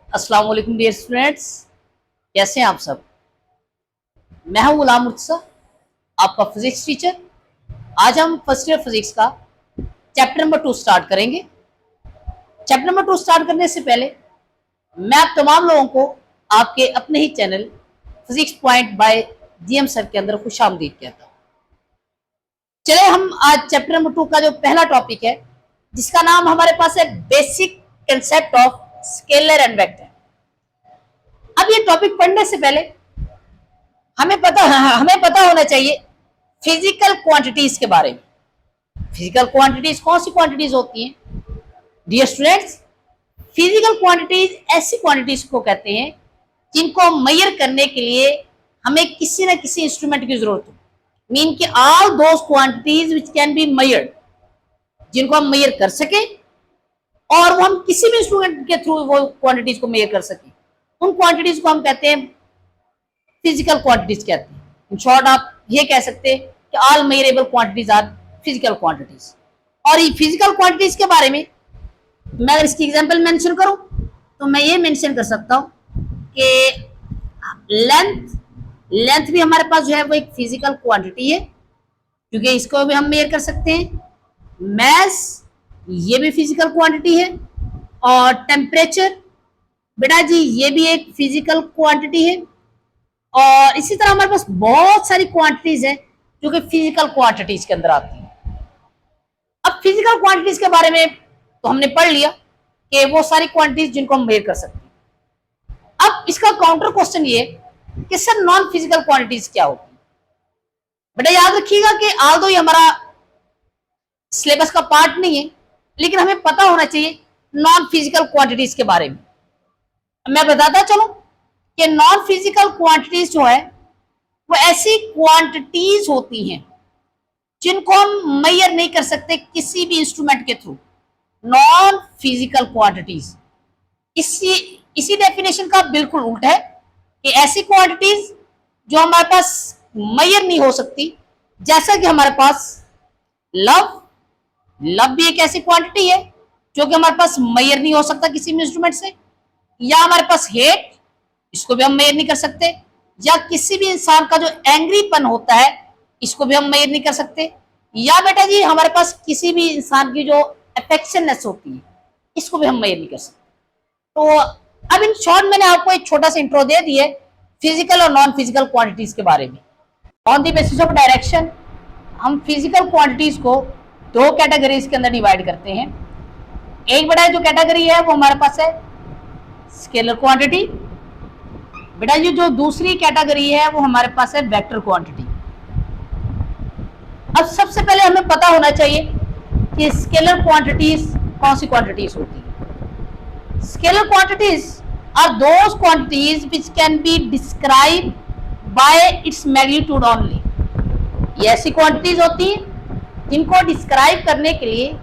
अस्सलाम वालेकुम dear students, कैसे हैं आप सब। मैं हूं गुलाम मुर्तज़ा, आपका फिजिक्स टीचर। आज हम फर्स्ट ईयर फिजिक्स का चैप्टर नंबर 2 स्टार्ट करेंगे। चैप्टर नंबर 2 स्टार्ट करने से पहले मैं आप तमाम लोगों को आपके अपने ही channel physics point by GM sir के अंदर खुशामदीद कहता हूं। चले हम आज चैप्टर नंबर 2 का जो पहला टॉपिक है, जिसका नाम हमारे पास है basic concept of scalar and vector. अब ये टॉपिक पढ़ने से पहले हमें पता होना चाहिए फिजिकल क्वांटिटीज के बारे में। फिजिकल क्वांटिटीज कौन सी क्वांटिटीज होती हैं डियर स्टूडेंट्स? फिजिकल क्वांटिटीज ऐसी क्वांटिटीज को कहते हैं जिनको मेजर करने के लिए हमें किसी न किसी इंस्ट्रूमेंट की जरूरत हो। मीन कि all those quantities which can be measured, जिनको हम मेजर कर सके और वो हम किसी भी इंस्ट्रूमेंट के थ्रू वो क्वांटिटीज को मेजर कर सके, उन क्वांटिटीज को हम कहते हैं फिजिकल क्वांटिटीज कहते हैं। इन शॉर्ट आप ये कह सकते हैं कि all measurable quantities are physical quantities. और ये फिजिकल क्वांटिटीज के बारे में मैं अगर इसकी एग्जांपल मेंशन करूं तो मैं ये मेंशन कर सकता हूं कि लेंथ भी हमारे पास जो है वो एक फिजिकल क्वांटिटी है, क्योंकि इसको भी हम मेजर कर सकते हैं। मैस ये भी फिजिकल क्वांटिटी है, और टेम्परेचर बेटा जी ये भी एक फिजिकल क्वांटिटी है। और इसी तरह हमारे पास बहुत सारी क्वांटिटीज है जो कि फिजिकल क्वांटिटीज के अंदर आती हैं। अब फिजिकल क्वांटिटीज के बारे में तो हमने पढ़ लिया कि वो सारी क्वांटिटीज जिनको हम मेजर कर सकते हैं। अब इसका काउंटर क्वेश्चन ये कि सर नॉन फिजिकल क्वांटिटीज क्या होती है? बेटा याद रखिएगा कि आल्दो ये हमारा सिलेबस का पार्ट नहीं है, लेकिन हमें पता होना चाहिए नॉन फिजिकल क्वांटिटीज के बारे में। मैं बताता चलूं कि नॉन फिजिकल क्वांटिटीज जो है वो ऐसी क्वांटिटीज होती हैं जिनको हम मेजर नहीं कर सकते किसी भी इंस्ट्रूमेंट के थ्रू। नॉन फिजिकल क्वांटिटीज इसी डेफिनेशन का बिल्कुल उल्टा है कि ऐसी क्वांटिटीज जो हमारे पास मेजर नहीं हो सकती, जैसा कि हमारे पास लव भी एक ऐसी क्वांटिटी है जो कि हमारे पास मेजर नहीं हो सकता किसी भी इंस्ट्रूमेंट से। या हमारे पास हेट, इसको भी हम मेजर नहीं कर सकते। या किसी भी इंसान का जो एंग्रीपन होता है, इसको भी हम मेजर नहीं कर सकते। या बेटा जी हमारे पास किसी भी इंसान की जो अफेक्शननेस होती है, इसको भी हम मेजर नहीं कर सकते। तो अब इन शॉर्ट मैंने आपको एक छोटा सा इंट्रो दे दिया है फिजिकल और नॉन फिजिकल क्वांटिटीज के बारे में। On the basis of direction हम फिजिकल क्वांटिटीज को दो कैटेगरीज के अंदर डिवाइड करते हैं। एक बड़ा जो कैटेगरी है वो हमारे पास है स्केलर क्वांटिटी। बेटा ये जो दूसरी कैटेगरी है वो हमारे पास है वेक्टर क्वांटिटी। अब सबसे पहले हमें पता होना चाहिए कि स्केलर क्वांटिटीज कौन सी क्वांटिटीज होती है। Scalar quantities are those quantities which can be describe by its magnitude only. ये ऐसी क्वांटिटीज होती हैं जिनको डिस्क्राइब करने के लिए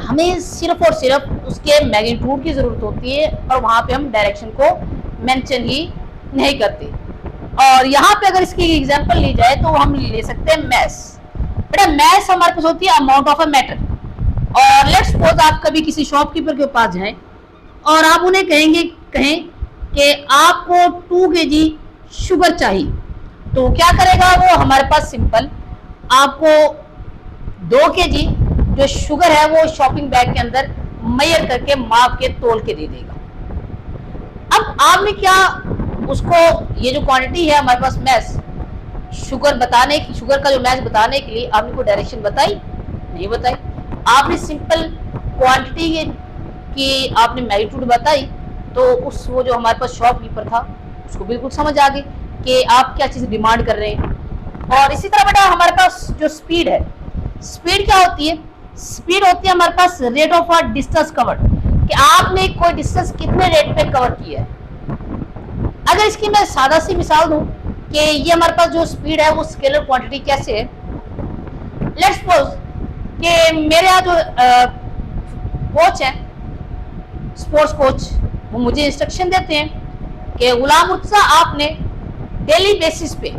हमें सिर्फ और सिर्फ उसके मैग्नीट्यूड की जरूरत होती है, और वहां पे हम डायरेक्शन को मेंशन ही नहीं करते। और यहाँ पे अगर इसकी एग्जांपल ली जाए तो हम ले सकते हैं मैस। बेटा मैस हमारे पास होती है अमाउंट ऑफ अ मैटर। और लेट्स सपोज आप कभी किसी शॉपकीपर के पास जाएं और आप उन्हें कहें कि आपको 2 kg शुगर चाहिए, तो क्या करेगा वो? हमारे पास सिंपल आपको 2 kg जो शुगर है वो शॉपिंग बैग के अंदर मेजर करके माप के तोल के दे देगा। अब आपने क्या उसको, ये जो क्वांटिटी है हमारे पास मैस, शुगर का जो मैस बताने के लिए आपने कोई डायरेक्शन बताई? नहीं बताई। आपने सिंपल क्वांटिटी की आपने मैग्नीट्यूड बताई, तो वो जो हमारे पास शॉपकीपर था उसको बिल्कुल समझ आ गई कि आप क्या चीज़ डिमांड कर रहे हैं। और इसी तरह बेटा हमारे पास जो स्पीड है, स्पीड क्या होती है? स्पीड होती है हमारे पास rate of a distance covered, कि आपने कोई डिस्टेंस कितने रेट पे कवर किया है। अगर इसकी मैं सादा सी मिसाल दूं कि ये हमारे पास जो स्पीड है वो स्केलर क्वांटिटी कैसे है। लेट्स सपोज कि मेरे यहाँ जो कोच है, स्पोर्ट्स कोच, वो मुझे इंस्ट्रक्शन देते हैं कि गुलाम मुर्तज़ा आपने डेली बेसिस पे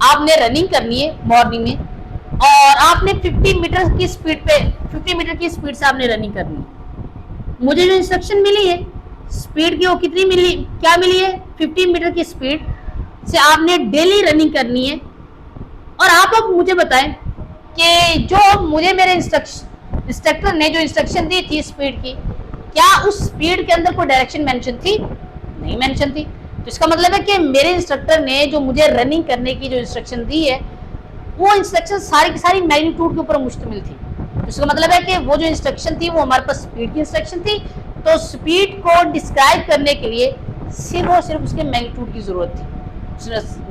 आपने रनिंग करनी है मॉर्निंग में, और आपने 50 मीटर की स्पीड से आपने रनिंग करनी है। मुझे जो इंस्ट्रक्शन मिली है स्पीड की वो कितनी मिली, क्या मिली है, 50 मीटर की स्पीड से आपने डेली रनिंग करनी है। और आप लोग मुझे बताएं कि जो मुझे मेरे इंस्ट्रक्टर ने जो इंस्ट्रक्शन दी थी स्पीड की, क्या उस स्पीड के अंदर कोई डायरेक्शन मेंशन थी? नहीं मेंशन थी। तो इसका मतलब है कि मेरे इंस्ट्रक्टर ने जो मुझे रनिंग करने की जो इंस्ट्रक्शन दी है, वो इंस्ट्रक्शन सारी की सारी मैग्नीट्यूड के ऊपर मुश्तमिल थी। तो इसका मतलब है कि वो जो इंस्ट्रक्शन थी वो हमारे पास स्पीड की इंस्ट्रक्शन थी। तो स्पीड को डिस्क्राइब करने के लिए सिर्फ और सिर्फ उसके मैग्नीट्यूड की जरूरत थी।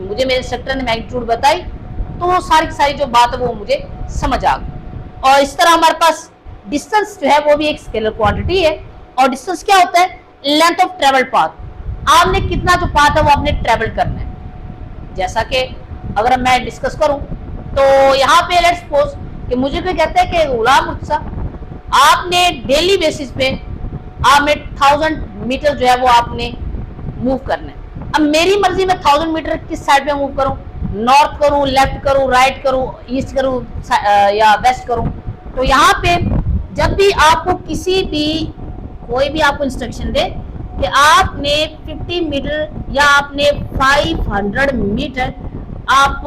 मुझे मेरे इंस्ट्रक्टर ने मैग्नीट्यूड बताई तो वो सारी की सारी जो बात है वो मुझे समझ आ गई। और इस तरह हमारे पास डिस्टेंस जो है वो भी एक स्केलर क्वांटिटी है। और डिस्टेंस क्या होता है? Length of travel path. आपने कितना जो पाथ है वो आपने ट्रेवल करना है। जैसा कि अगर मैं डिस्कस करूं तो यहाँ पे लेट्स सपोज कि मुझे कोई कहता है कि गुलाम मुर्तजा आपने डेली बेसिस पे आपने 1000 मीटर जो है वो आपने मूव करना है। अब मेरी मर्जी में 1000 मीटर किस साइड पे मूव करूं, नॉर्थ करूं, लेफ्ट करूं, राइट करूं, ईस्ट करूं या वेस्ट करूं। तो यहाँ पे जब भी आपको किसी भी कोई भी आपको इंस्ट्रक्शन दे कि आपने 50 मीटर या आपने 500 मीटर आप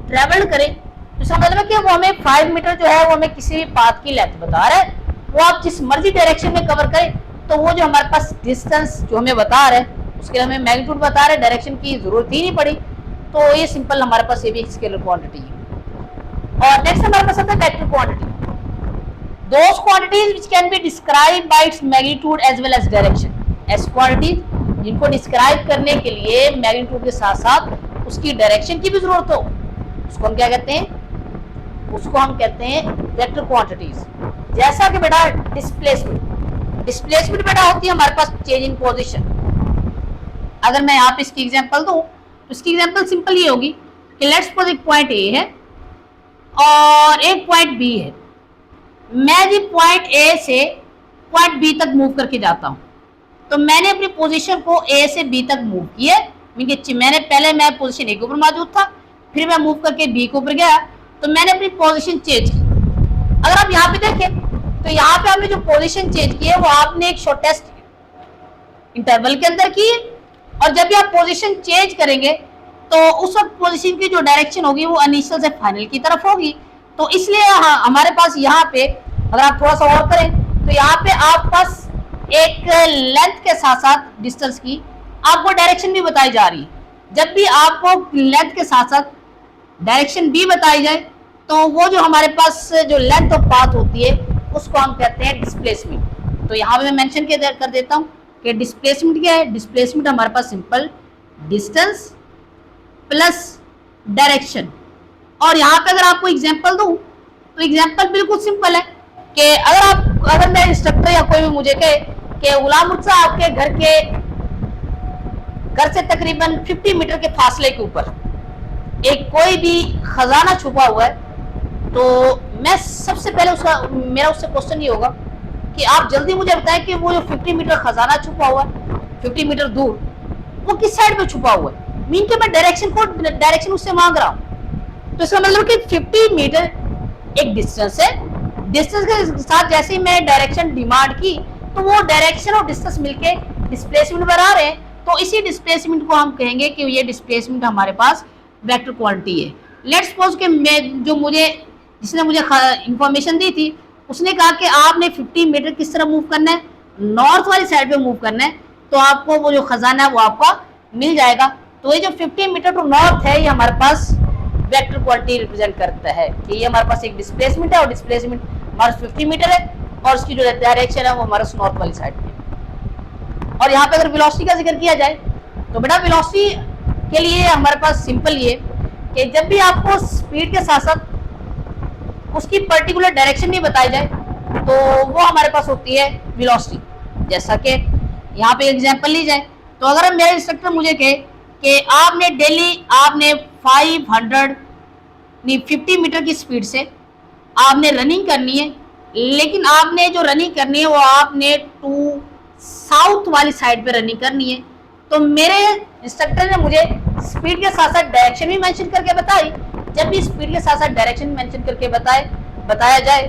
ट्रेवल करें, तो इसका मतलब है कि वो हमें 5 मीटर जो है वो हमें किसी भी पाथ की लेंथ बता रहा है। वो आप जिस मर्जी डायरेक्शन में कवर करें, तो वो जो हमारे पास डिस्टेंस जो हमें बता रहा है उसके हमें मैग्नीट्यूड बता रहे, डायरेक्शन की जरूरत ही नहीं पड़ी। तो ये सिंपल हमारे पास ये भी एक स्केलर क्वांटिटी है। और नेक्स्ट हमारे पास आता है vector quantity. Those quantities which can be described by its magnitude as well as direction. ऐसी क्वांटिटीज जिनको डिस्क्राइब करने के लिए मैग्नीट्यूड के साथ साथ उसकी डायरेक्शन की भी जरूरत हो, उसको हम क्या कहते हैं? उसको हम कहते हैं वेक्टर क्वांटिटीज। जैसा कि बेटा डिस्प्लेसमेंट, डिस्प्लेसमेंट बेटा होती है हमारे पास चेंज इन पोजीशन। अगर मैं यहाँ पे इसकी एग्जांपल दूं तो इसकी एग्जांपल सिंपल ये होगी कि लेट्स सपोज एक पॉइंट ए है और एक पॉइंट बी है। मैं भी पॉइंट ए से पॉइंट बी तक मूव करके जाता हूं। तो मैंने अपनी पोजीशन को ए से बी तक मूव किया। मैंने पहले मैं पोजीशन ए के ऊपर मौजूद था, फिर मैं मूव करके बी के ऊपर गया, तो मैंने अपनी पोजीशन चेंज की। अगर आप यहाँ पे देखें तो यहाँ पे आपने जो पोजीशन चेंज की है वो आपने एक शॉर्टेस्ट इंटरवल के अंदर की है। और जब भी आप पोजीशन चेंज करेंगे तो उस वक्त पोजीशन की जो डायरेक्शन होगी वो इनिशियल से फाइनल की तरफ होगी। तो इसलिए हमारे पास यहाँ पे अगर आप थोड़ा सा और करें तो यहाँ पे आप पास एक लेंथ के साथ साथ डिस्टेंस की आपको डायरेक्शन भी बताई जा रही है। जब भी आपको लेंथ के साथ साथ डायरेक्शन भी बताई जाए तो वो जो हमारे पास जो लेंथ ऑफ पाथ होती है उसको हम कहते हैं डिस्प्लेसमेंट। तो यहाँ पे मैं मेंशन कर देता हूँ कि डिस्प्लेसमेंट क्या है। डिस्प्लेसमेंट हमारे पास सिंपल डिस्टेंस प्लस डायरेक्शन। और यहाँ पे अगर आपको एग्जांपल दूं तो एग्जांपल बिल्कुल सिंपल है कि अगर मेरा इंस्ट्रक्टर या कोई भी मुझे कहे कि गुलाम मुर्तजा आपके घर से तकरीबन 50 मीटर के फासले के ऊपर एक कोई भी खजाना छुपा हुआ है, तो मैं सबसे पहले मेरा उससे क्वेश्चन ये होगा कि आप जल्दी मुझे बताएं कि वो जो 50 मीटर खजाना छुपा हुआ है 50 मीटर दूर वो किस साइड पे छुपा हुआ है। मीन के मैं डायरेक्शन उससे मांग रहा हूँ। तो इसका मतलब कि 50 मीटर एक डिस्टेंस है। डिस्टेंस के साथ जैसे ही मैं डायरेक्शन डिमांड की तो वो डायरेक्शन और डिस्टेंस मिलके डिस्प्लेसमेंट बना रहे हैं। तो इसी डिस्प्लेसमेंट को हम कहेंगे कि ये डिस्प्लेसमेंट हमारे पास वेक्टर क्वांटिटी है। लेट्स सपोज कि जिसने मुझे इंफॉर्मेशन दी थी उसने कहा कि आपने 50 मीटर किस तरह मूव करना है, नॉर्थ वाली साइड पे मूव करना है, तो आपको वो जो खजाना है वो आपका मिल जाएगा। तो ये जो 50 मीटर टू नॉर्थ है ये हमारे पास वेक्टर क्वांटिटी रिप्रेजेंट करता है कि ये हमारे पास एक डिस्प्लेसमेंट है और डिस्प्लेसमेंट हमारा 50 मीटर है और उसकी जो डायरेक्शन है वो हमारा नॉर्थ वाली साइड पे। और यहाँ पे अगर वेलोसिटी का जिक्र किया जाए तो बेटा वेलोसिटी के लिए हमारे पास सिंपल ये कि जब भी आपको स्पीड के साथ साथ उसकी पर्टिकुलर डायरेक्शन नहीं बताई जाए तो वो हमारे पास होती है वेलोसिटी। जैसा कि यहाँ पे एग्जांपल ली जाए तो अगर मेरा इंस्ट्रक्टर मुझे कहे कि आपने डेली आपने 50 मीटर की स्पीड से आपने रनिंग करनी है, लेकिन आपने जो रनिंग करनी है वो आपने टू साउथ वाली साइड पे रनिंग करनी है। तो मेरे इंस्ट्रक्टर ने मुझे स्पीड के साथ साथ डायरेक्शन भी मेंशन करके बताई। जब भी स्पीड के साथ साथ डायरेक्शन मेंशन करके बताया जाए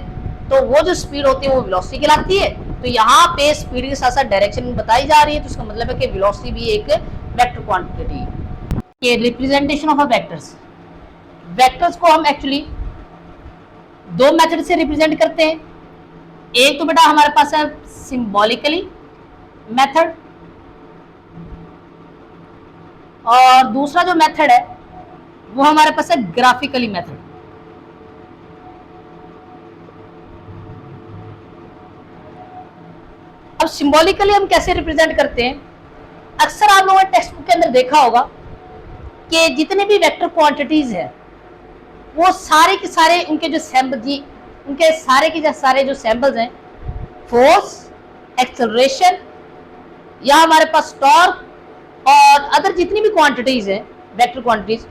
तो वो जो स्पीड होती है वो वेलोसिटी कहलाती है तो यहाँ पे स्पीड के साथ साथ डायरेक्शन बताई जा रही है, तो इसका मतलब है कि वेलोसिटी भी एक वेक्टर क्वांटिटी है। ये रिप्रेजेंटेशन ऑफ वेक्टर्स, वेक्टर्स को हम एक्चुअली दो मेथड से रिप्रेजेंट करते हैं। एक तो बेटा हमारे पास है सिंबॉलिकली मेथड, और दूसरा जो मेथड है वो हमारे पास है ग्राफिकली मेथड। अब सिंबॉलिकली हम कैसे रिप्रेजेंट करते हैं, अक्सर आप लोगों ने टेक्स्ट बुक के अंदर देखा होगा कि जितने भी वेक्टर क्वांटिटीज है वो सारे के सारे उनके जो सैंपल जी उनके सारे के सारे जो सैंपल्स हैं, फोर्स, एक्सेलरेशन या हमारे पास टॉर्क और अदर जितनी भी क्वांटिटीज है वेक्टर क्वांटिटीज,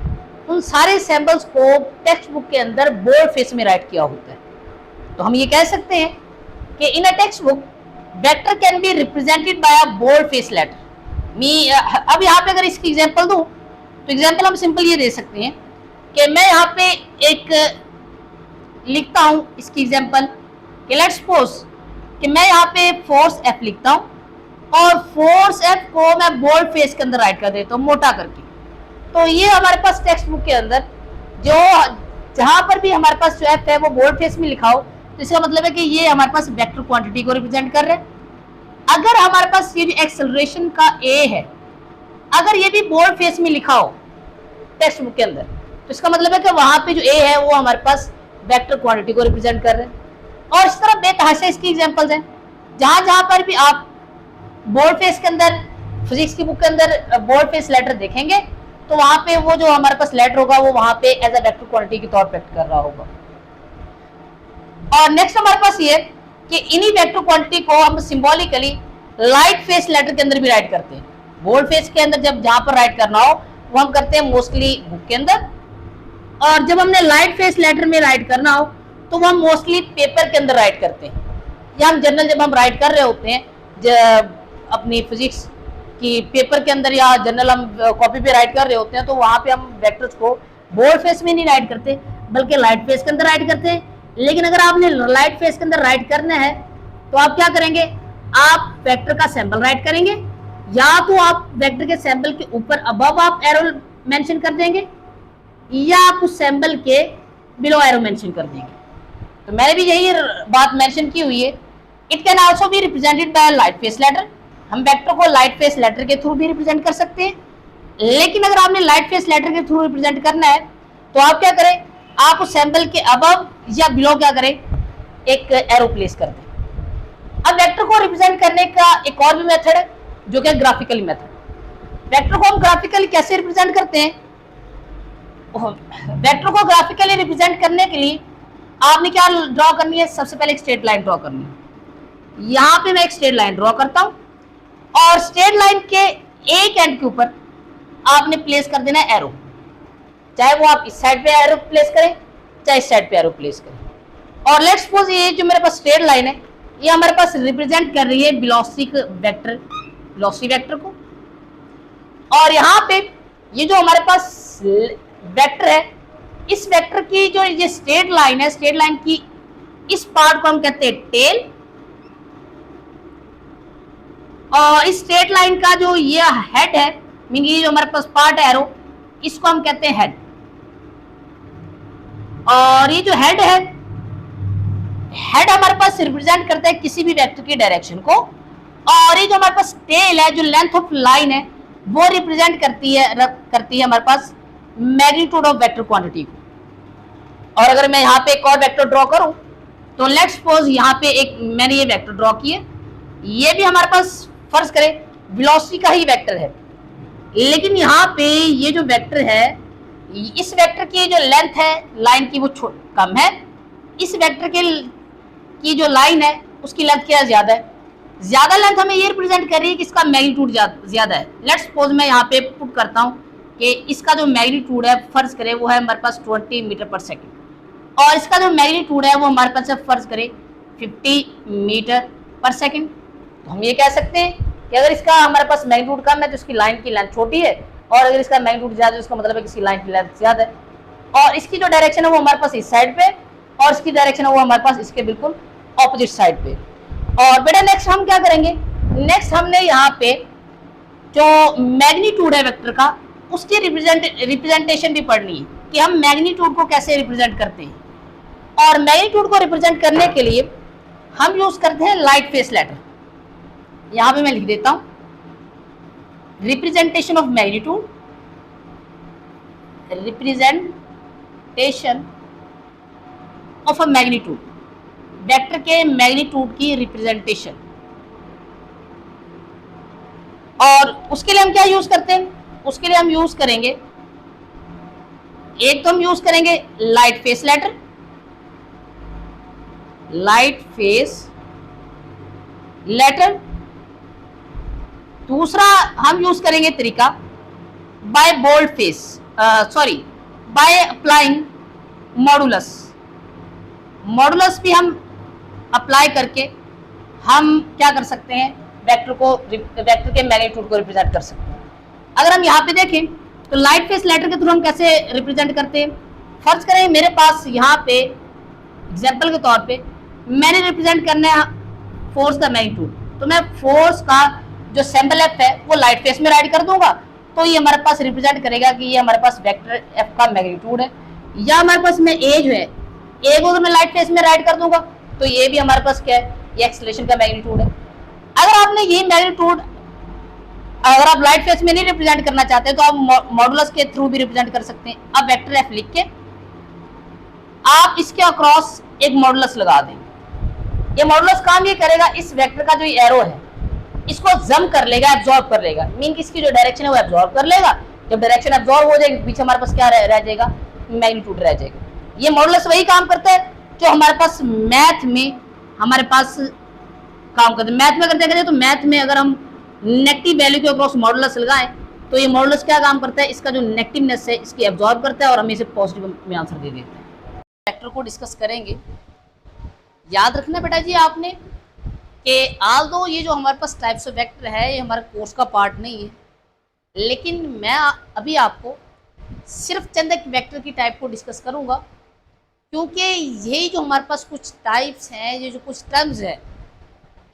उन सारे सैंपल्स को टेक्स्ट बुक के अंदर बोल्ड फेस में राइट किया होता है। तो हम ये कह सकते हैं कि in a text book vector can be represented by a bold face letter. अब यहाँ पे अगर इसकी एग्जांपल दूं तो एग्जांपल हम सिंपल ये दे सकते हैं कि मैं यहाँ पे एक लिखता हूँ इसकी एग्जांपल कि लेट्स सपोज कि मैं यहाँ पे फोर्स एफ लिखता हूँ और फोर्स एफ को मैं बोल्ड फेस के अंदर राइट कर देता हूँ मोटा करके। तो ये हमारे पास टेक्स्ट बुक के अंदर जो जहां पर भी हमारे पास जो एफ है वो बोल्ड फेस में लिखा हो, तो इसका मतलब है कि ये हमारे पास वेक्टर क्वांटिटी को रिप्रेजेंट कर रहे हैं। अगर हमारे पास ये जो एक्सेलरेशन का ए है, अगर ये भी बोल्ड फेस में लिखा हो टेक्स्ट बुक के अंदर, तो इसका मतलब है कि वहां पे जो ए है वो हमारे पास वेक्टर क्वांटिटी को रिप्रेजेंट कर रहे हैं। और इस तरह बेतहाशा इसकी एग्जांपल्स हैं, जहां जहां पर भी आप बोल्ड फेस के अंदर फिजिक्स की बुक के अंदर बोल्ड फेस लेटर देखेंगे तो वहां पे वो जो हमारे पास लेटर होगा वो वहां पे एज अ वेक्टर क्वांटिटी के तौर पर एक्ट कर रहा होगा। और नेक्स्ट हमारे पास ये कि इन्हीं वेक्टर क्वांटिटी को हम सिंबॉलिकली लाइट फेस लेटर के अंदर भी राइट करते हैं। बोल्ड फेस के अंदर जब जहां पर राइट करना हो वो हम करते हैं मोस्टली बुक के अंदर, और जब हमने लाइट फेस लेटर में राइट करना हो तो वो हम मोस्टली पेपर के अंदर राइट करते हैं। या हम जनरल जब हम राइट कर रहे होते हैं अपनी फिजिक्स की पेपर के अंदर या जनरल हम कॉपी पे राइट कर रहे होते हैं, तो वहां पे हम वेक्टर्स को बोल्ड फेस में नहीं राइट करते बल्कि लाइट फेस के अंदर राइट करते हैं। लेकिन अगर आपने लाइट फेस के अंदर राइट करना है तो आप क्या करेंगे, आप वेक्टर का सैंपल राइट करेंगे, या तो आप वेक्टर के सैंपल के ऊपर अबव आप एरो मेंशन कर देंगे या आप उस सैंपल के बिलो एरो मेंशन कर देंगे। तो मैंने भी यही बात मेंशन की हुई है। It can also be represented by light face letter. हम वेक्टर को लाइट फेस लेटर के थ्रू भी रिप्रेजेंट कर सकते हैं, लेकिन अगर आपने लाइट फेस लेटर के थ्रू रिप्रेजेंट करना है तो आप क्या करें, आप उस सैंपल के अबव या बिलो क्या करें, एक एरो प्लेस कर दें। अब वेक्टर को रिप्रेजेंट करने का एक और भी मेथड है जो कि ग्राफिकली मेथड। वेक्टर को हम ग्राफिकली कैसे रिप्रेजेंट करते हैं, वेक्टर को ग्राफिकली रिप्रेजेंट करने के लिए आपने क्या ड्रॉ करनी है, सबसे पहले एक स्ट्रेट लाइन ड्रॉ करनी है। यहाँ पे मैं एक स्ट्रेट लाइन ड्रॉ करता हूँ और स्ट्रेट लाइन के एक एंड के ऊपर आपने प्लेस कर देना है एरो, चाहे वो आप इस साइड पे एरो प्लेस करें चाहे इस साइड पे एरो प्लेस करें। और लेट्स सपोज ये जो मेरे पास स्ट्रेट लाइन है ये हमारे पास रिप्रेजेंट कर रही है वेलोसिटी वेक्टर को, और यहाँ पे ये जो हमारे पास वेक्टर है, इस वेक्टर की जो ये स्ट्रेट लाइन है, स्ट्रेट लाइन की इस पार्ट को हम कहते हैं टेल, और इस स्ट्रेट लाइन का जो ये हेड है, मीन ये जो हमारे पास पार्ट है एरो, इसको हम कहते हैं हेड। और ये जो हेड है, हेड हमारे पास रिप्रेजेंट करता है किसी भी वेक्टर की डायरेक्शन को, और ये जो हमारे पास टेल है, जो लेंथ ऑफ लाइन है, वो रिप्रेजेंट करती है हमारे पास मैग्नीट्यूड ऑफ वेक्टर क्वांटिटी को। और अगर मैं यहाँ पे एक और वेक्टर ड्रॉ करूं तो लेट्स सपोज यहाँ पे एक मैंने ये वेक्टर ड्रॉ किया, ये भी हमारे पास फर्ज करें वेलोसिटी का ही वेक्टर है, लेकिन यहाँ पे ये जो वेक्टर है, इस वेक्टर की जो लेंथ है लाइन की वो कम है, इस वेक्टर की जो लाइन है उसकी लेंथ क्या ज्यादा है। ज्यादा लेंथ हमें ये रिप्रेजेंट कर रही है कि इसका मैग्नीट्यूड ज्यादा है। लेट्स सपोज मैं यहाँ पे पुट करता हूँ कि इसका जो मैग्नीट्यूड है फर्ज करें वो है हमारे पास 20 मीटर पर सेकेंड, और इसका जो मैग्नीट्यूड है वो हमारे पास फर्ज करें 50 मीटर पर सेकेंड। तो हम ये कह सकते हैं कि अगर इसका हमारे पास मैग्नीट्यूड कम है तो इसकी लाइन की लेंथ छोटी है, और अगर इसका मैग्नीट्यूड ज्यादा है तो इसका मतलब है कि इसकी लाइन की लेंथ ज्यादा है, और इसकी जो डायरेक्शन है वो हमारे पास इस साइड पे, और इसकी डायरेक्शन है वो हमारे पास इसके बिल्कुल ऑपोजिट साइड पे। और बेटा नेक्स्ट हम क्या करेंगे, नेक्स्ट हमने यहाँ पे जो मैग्नीट्यूड है वेक्टर का उसकी रिप्रेजेंटेशन भी पढ़नी है कि हम मैग्नीट्यूड को कैसे रिप्रेजेंट करते हैं। और मैग्नीट्यूड को रिप्रेजेंट करने के लिए हम यूज करते हैं लाइट फेस लेटर। यहां पे मैं लिख देता हूं representation of magnitude, representation of a magnitude, vector के मैग्नीट्यूड की रिप्रेजेंटेशन। और उसके लिए हम क्या यूज करते हैं, उसके लिए हम यूज करेंगे, एक तो हम यूज करेंगे light face letter, light face letter. दूसरा हम यूज करेंगे तरीका by bold face, sorry by applying modulus. Modulus भी हम अप्लाई करके हम क्या कर सकते हैं, वेक्टर के मैग्नीट्यूड को रिप्रेजेंट कर सकते हैं। अगर हम यहाँ पे देखें तो लाइट फेस लेटर के थ्रू हम कैसे रिप्रेजेंट करते हैं। फर्ज करें मेरे पास यहाँ पे एग्जाम्पल के तौर पे मैंने रिप्रेजेंट करना है फोर्स का मैग्नीट्यूड, तो मैं फोर्स का जो सैंपल एफ है वो लाइट फेस में राइट कर दूंगा, तो ये हमारे पास रिप्रेजेंट करेगा कि ये हमारे पास वेक्टर एफ का मैग्नीट्यूड है। या हमारे पास में ए जो है, ए को अगर मैं लाइट फेस में राइट कर दूंगा तो ये भी हमारे पास क्या है, ये एक्सेलरेशन का मैग्नीट्यूड है। अगर आपने ये मैग्नीट्यूड अगर आप लाइट फेस में नहीं रिप्रेजेंट करना चाहते तो आप मॉडुलस के थ्रू भी रिप्रेजेंट कर सकते हैं। अब वेक्टर एफ लिख के आप इसके अक्रॉस एक मॉडुलस लगा दें। ये मॉडुलस काम ये करेगा, इस वेक्टर का जो एरो है इसको जम कर लेगा, एब्जॉर्ब कर लेगा, मीन इसकी जो डायरेक्शन है वो एब्जॉर्ब कर लेगा। जब डायरेक्शन एब्जॉर्ब हो जाएगी पीछे हमारे पास क्या रह जाएगा, मैग्नीट्यूड रह जाएगा। ये मॉडुलस वही काम करता है जो हमारे पास मैथ में हमारे पास काम करते हैं। मैथ में करते हैं तो मैथ में अगर हम नेगेटिव वैल्यू के अक्रॉस मॉडुलस लगाएं तो ये मॉडुलस क्या काम करता है, इसका जो नेगेटिवनेस है इसकी एब्जॉर्ब करता है और हमें इसे पॉजिटिव में आंसर दे देता है। वेक्टर को डिस्कस करेंगे। याद रखना बेटा जी आपने कि आल्दो ये जो हमारे पास टाइप्स ऑफ वेक्टर है ये हमारे कोर्स का पार्ट नहीं है, लेकिन मैं अभी आपको सिर्फ चंद एक वेक्टर की टाइप को डिस्कस करूंगा, क्योंकि यही जो हमारे पास कुछ टाइप्स हैं, ये जो कुछ टर्म्स है,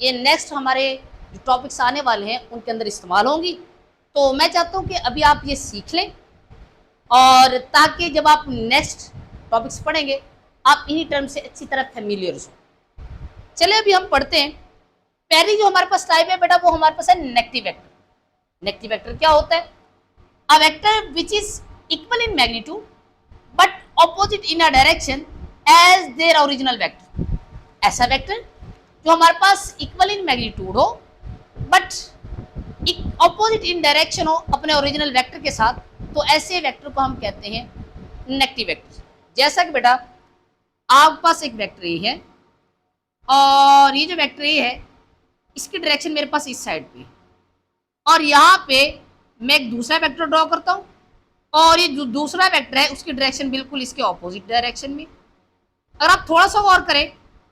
ये नेक्स्ट हमारे जो टॉपिक्स आने वाले हैं उनके अंदर इस्तेमाल होंगी। तो मैं चाहता हूँ कि अभी आप ये सीख लें और ताकि जब आप नेक्स्ट टॉपिक्स पढ़ेंगे आप इन्हीं टर्म से अच्छी तरह फेमिलियर हो। चलिए अभी हम पढ़ते हैं। पहली जो हमारे पास टाइप है बेटा वो हमारे पास है नेगेटिव वेक्टर। नेगेटिव वेक्टर क्या होता है, a vector which is equal in magnitude but opposite in a direction as there original vector. ऐसा वेक्टर जो हमारे पास इक्वल इन मैग्नीट्यूड हो बट ऑपोजिट इन डायरेक्शन हो अपने ओरिजिनल वेक्टर के साथ, तो ऐसे वेक्टर को हम कहते हैं नेगेटिव वेक्टर। जैसा कि बेटा आपके पास एक वेक्टर ए है और ये जो वेक्टर ए है इसकी डायरेक्शन मेरे पास इस साइड पे, और यहाँ पे मैं एक दूसरा वेक्टर ड्रॉ करता हूँ और ये जो दूसरा वेक्टर है उसकी डायरेक्शन बिल्कुल इसके ऑपोजिट डायरेक्शन में। अगर आप थोड़ा सा गौर करें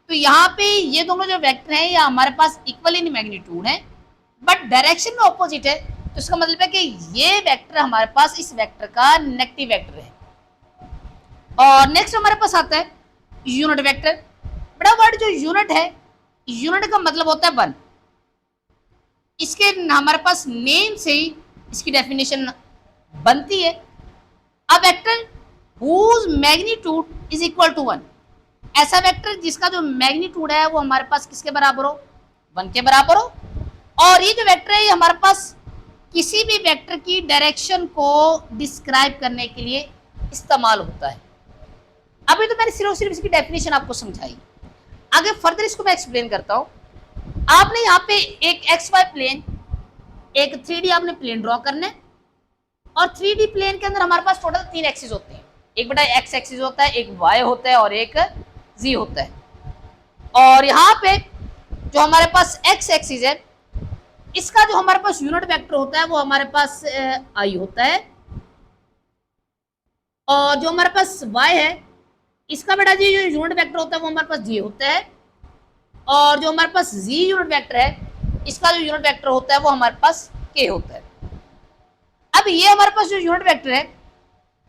तो यहाँ पे ये दोनों जो वेक्टर हैं ये हमारे पास इक्वल इन मैग्नीट्यूड है बट डायरेक्शन में ऑपोजिट है, तो इसका मतलब है कि ये वेक्टर हमारे पास इस वेक्टर का नेगेटिव वेक्टर है। और नेक्स्ट हमारे पास आता है यूनिट वेक्टर। बड़ा वर्ड जो यूनिट है, यूनिट का मतलब होता है वन। इसके हमारे पास नेम से ही इसकी डेफिनेशन बनती है। A vector whose magnitude is equal to one. ऐसा वेक्टर जिसका जो मैग्नीट्यूड है वो हमारे पास किसके बराबर हो, वन के बराबर हो। और ये जो वेक्टर है ये हमारे पास किसी भी वेक्टर की डायरेक्शन को डिस्क्राइब करने के लिए इस्तेमाल होता है। अभी तो मैंने सिर्फ इसकी डेफिनेशन आपको समझाई, आगे फर्दर इसको मैं एक्सप्लेन करता हूँ। आपने यहाँ पे एक एक्स वाई प्लेन, एक 3D आपने प्लेन ड्रॉ करना है और 3D प्लेन के अंदर हमारे पास टोटल 3 एक्सिस होते हैं। एक बेटा एक्स एक्सिस होता है, एक वाई होता है और एक जी होता है। और यहाँ पे जो हमारे पास एक्स एक्सिस है इसका जो हमारे पास यूनिट वेक्टर होता है वो हमारे पास आई होता है, और जो हमारे पास वाई है इसका बेटा जी जो यूनिट वेक्टर होता है वो हमारे पास जी होता है, और जो हमारे पास जी यूनिट वेक्टर है इसका जो यूनिट वेक्टर होता है वो हमारे पास के होता है। अब ये हमारे पास जो यूनिट वेक्टर है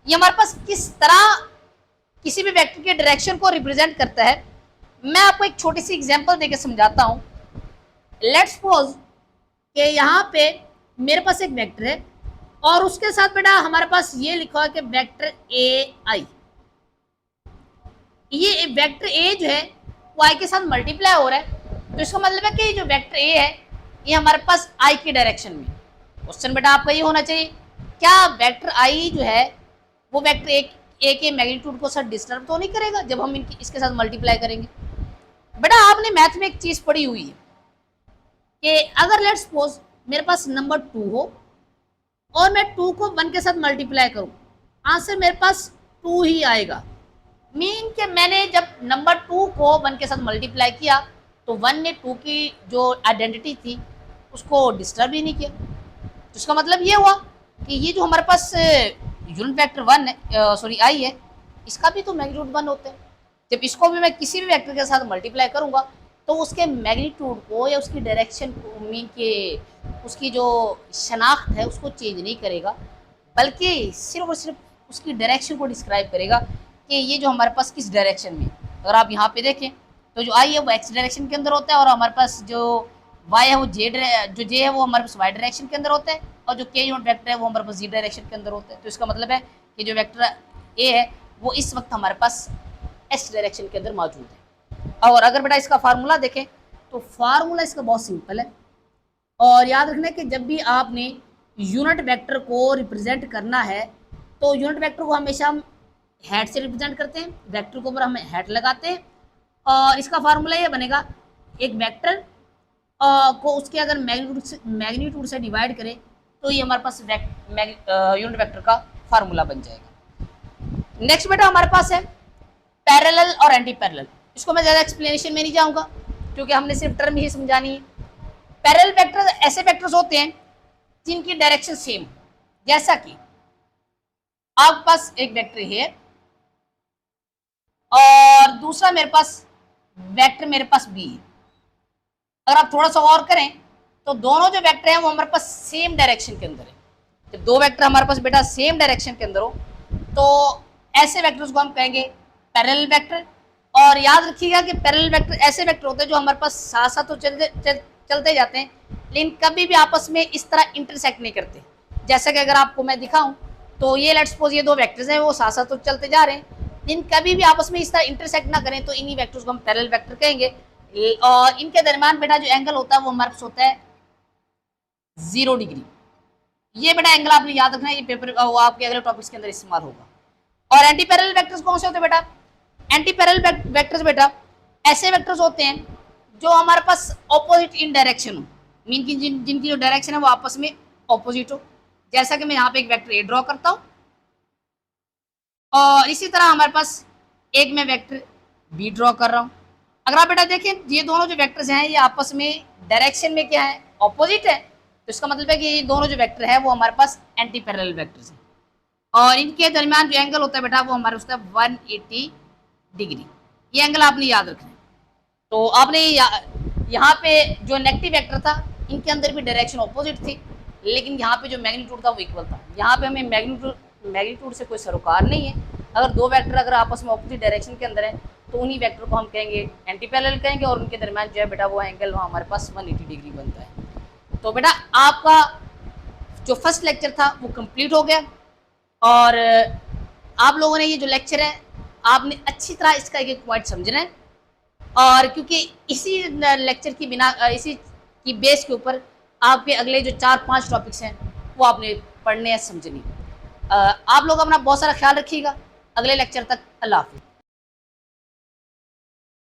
ये हमारे पास किस तरह किसी भी वेक्टर के डायरेक्शन को रिप्रेजेंट करता है, मैं आपको एक छोटी सी एग्जांपल देके समझाता हूँ लेट्स सपोज कि यहाँ पे मेरे पास एक वेक्टर है और उसके साथ बेटा हमारे पास ये लिखा है कि वेक्टर ए आई। ये वेक्टर ए जो है वो आई के साथ मल्टीप्लाई हो रहा है, तो इसका मतलब है कि जो वेक्टर ए है ये हमारे पास आई की डायरेक्शन में। क्वेश्चन बेटा आपका ये होना चाहिए, क्या वेक्टर आई जो है वो वेक्टर ए के मैग्नीट्यूड को सर डिस्टर्ब तो नहीं करेगा जब हम इसके साथ मल्टीप्लाई करेंगे? बेटा आपने मैथ में एक चीज पढ़ी हुई है कि अगर लेट्स सपोज मेरे पास नंबर 2 हो और मैं 2 को 1 के साथ मल्टीप्लाई करूं, आंसर मेरे पास 2 ही आएगा। मीन कि मैंने जब नंबर 2 को 1 के साथ मल्टीप्लाई किया तो 1 ने 2 की जो आइडेंटिटी थी उसको डिस्टर्ब ही नहीं किया। तो इसका मतलब ये हुआ कि ये जो हमारे पास यूनिट वेक्टर 1 है, सॉरी आई है, इसका भी तो मैग्नीट्यूड 1 होता है। जब इसको भी मैं किसी भी वेक्टर के साथ मल्टीप्लाई करूंगा तो उसके मैग्नीट्यूड को या उसकी डायरेक्शन को, मीन के उसकी जो शनाख्त है उसको चेंज नहीं करेगा, बल्कि सिर्फ और सिर्फ उसकी डायरेक्शन को डिस्क्राइब करेगा कि ये जो हमारे पास किस डायरेक्शन में। अगर आप यहाँ पे देखें तो जो आई है वो एक्स डायरेक्शन के अंदर होता है और हमारे पास जो वाई है वो जो जे है वो हमारे पास वाई डायरेक्शन के अंदर होता है और जो के यूनिट वेक्टर है वो हमारे पास जी डायरेक्शन के अंदर होता है। तो इसका मतलब है कि जो वेक्टर ए है वो इस वक्त हमारे पास एस डायरेक्शन के अंदर मौजूद है। और अगर बेटा इसका फार्मूला देखें तो फार्मूला इसका बहुत सिंपल है, और याद रखना कि जब भी आपने यूनिट वेक्टर को रिप्रेजेंट करना है तो यूनिट वेक्टर को हमेशा हम हेड से रिप्रेजेंट करते हैं, वेक्टर के ऊपर हम हेड लगाते हैं और इसका फार्मूला ये बनेगा, एक वेक्टर को उसके अगर मैग्नीट्यूड से डिवाइड करें तो ये हमारे पास यूनिट वेक्टर का फार्मूला बन जाएगा। नेक्स्ट बेटा हमारे पास है पैरेलल और एंटी पैरेलल। इसको मैं ज़्यादा एक्सप्लेनेशन में नहीं जाऊंगा क्योंकि हमने सिर्फ टर्म ही समझानी है। पैरेलल वेक्टर ऐसे वेक्टर्स होते हैं जिनकी डायरेक्शन सेम, जैसा कि आपके पास एक वेक्टर है और दूसरा मेरे पास वेक्टर मेरे पास बी है। अगर आप थोड़ा सा और करें तो दोनों जो वेक्टर हैं वो हमारे पास सेम डायरेक्शन के अंदर है। जब दो वेक्टर हमारे पास बेटा सेम डायरेक्शन के अंदर हो तो ऐसे वेक्टर्स को हम कहेंगे पैरेलल वेक्टर। और याद रखिएगा कि पैरेलल वेक्टर ऐसे वेक्टर होते हैं जो हमारे पास साथ साथ तो चलते जाते हैं लेकिन कभी भी आपस में इस तरह इंटरसेक्ट नहीं करते। जैसा कि अगर आपको मैं दिखाऊं तो ये लेट्स सपोज ये दो वेक्टर्स हैं वो साथ साथ तो चलते जा रहे हैं लेकिन कभी भी आपस में इस तरह इंटरसेक्ट ना करें, तो इन्हीं वेक्टर्स को हम पैरेलल वेक्टर कहेंगे। और इनके दरमियान बेटा जो एंगल होता है वो हमारे पास होता है 0 डिग्री। ये बेटा एंगल आपने याद रखना है, ये पेपर वो आपके अगले टॉपिक्स के अंदर इस्तेमाल होगा। और एंटी पैरेलल वेक्टर्स कौन से होते हैं बेटा? एंटी पैरेलल वेक्टर्स बेटा ऐसे वेक्टर्स होते हैं जो हमारे पास ऑपोजिट इन डायरेक्शन हो, मीन की जिनकी जो डायरेक्शन है वो आपस में ऑपोजिट हो। जैसा कि मैं यहाँ पे एक वेक्टर ए ड्रॉ करता हूँ और इसी तरह हमारे पास एक मैं वेक्टर बी ड्रॉ कर रहा हूँ। अगर आप बेटा देखें ये दोनों जो वेक्टर्स हैं ये आपस में डायरेक्शन में क्या है, ऑपोजिट है। तो इसका मतलब है कि ये दोनों जो वेक्टर है वो हमारे पास एंटी पैरेलल वेक्टर्स हैं और इनके दरमियान जो एंगल होता है बेटा वो हमारे उसका 180 डिग्री। ये एंगल आपने याद रखना है। तो आपने यहाँ पे जो नेगेटिव वेक्टर था इनके अंदर भी डायरेक्शन ऑपोजिट थी लेकिन यहाँ पे जो मैग्नीट्यूड था वो इक्वल था। यहाँ पे हमें मैग्नीट्यूड से कोई सरोकार नहीं है। अगर दो वेक्टर अगर आपस में ऑपोजिट डायरेक्शन के अंदर है तो उन्हीं वेक्टर को हम कहेंगे एंटी पैरेलल कहेंगे और उनके दरमियान जो है बेटा वो एंगल वहाँ हमारे पास 180 डिग्री बनता है। तो बेटा आपका जो फर्स्ट लेक्चर था वो कंप्लीट हो गया और आप लोगों ने ये जो लेक्चर है आपने अच्छी तरह इसका एक पॉइंट समझना है और क्योंकि इसी लेक्चर की बिना इसी की बेस के ऊपर आपके अगले जो 4-5 टॉपिक्स हैं वो आपने पढ़ने या समझनी। आप लोग अपना बहुत सारा ख्याल रखिएगा। अगले लेक्चर तक अल्लाह हाफिज़।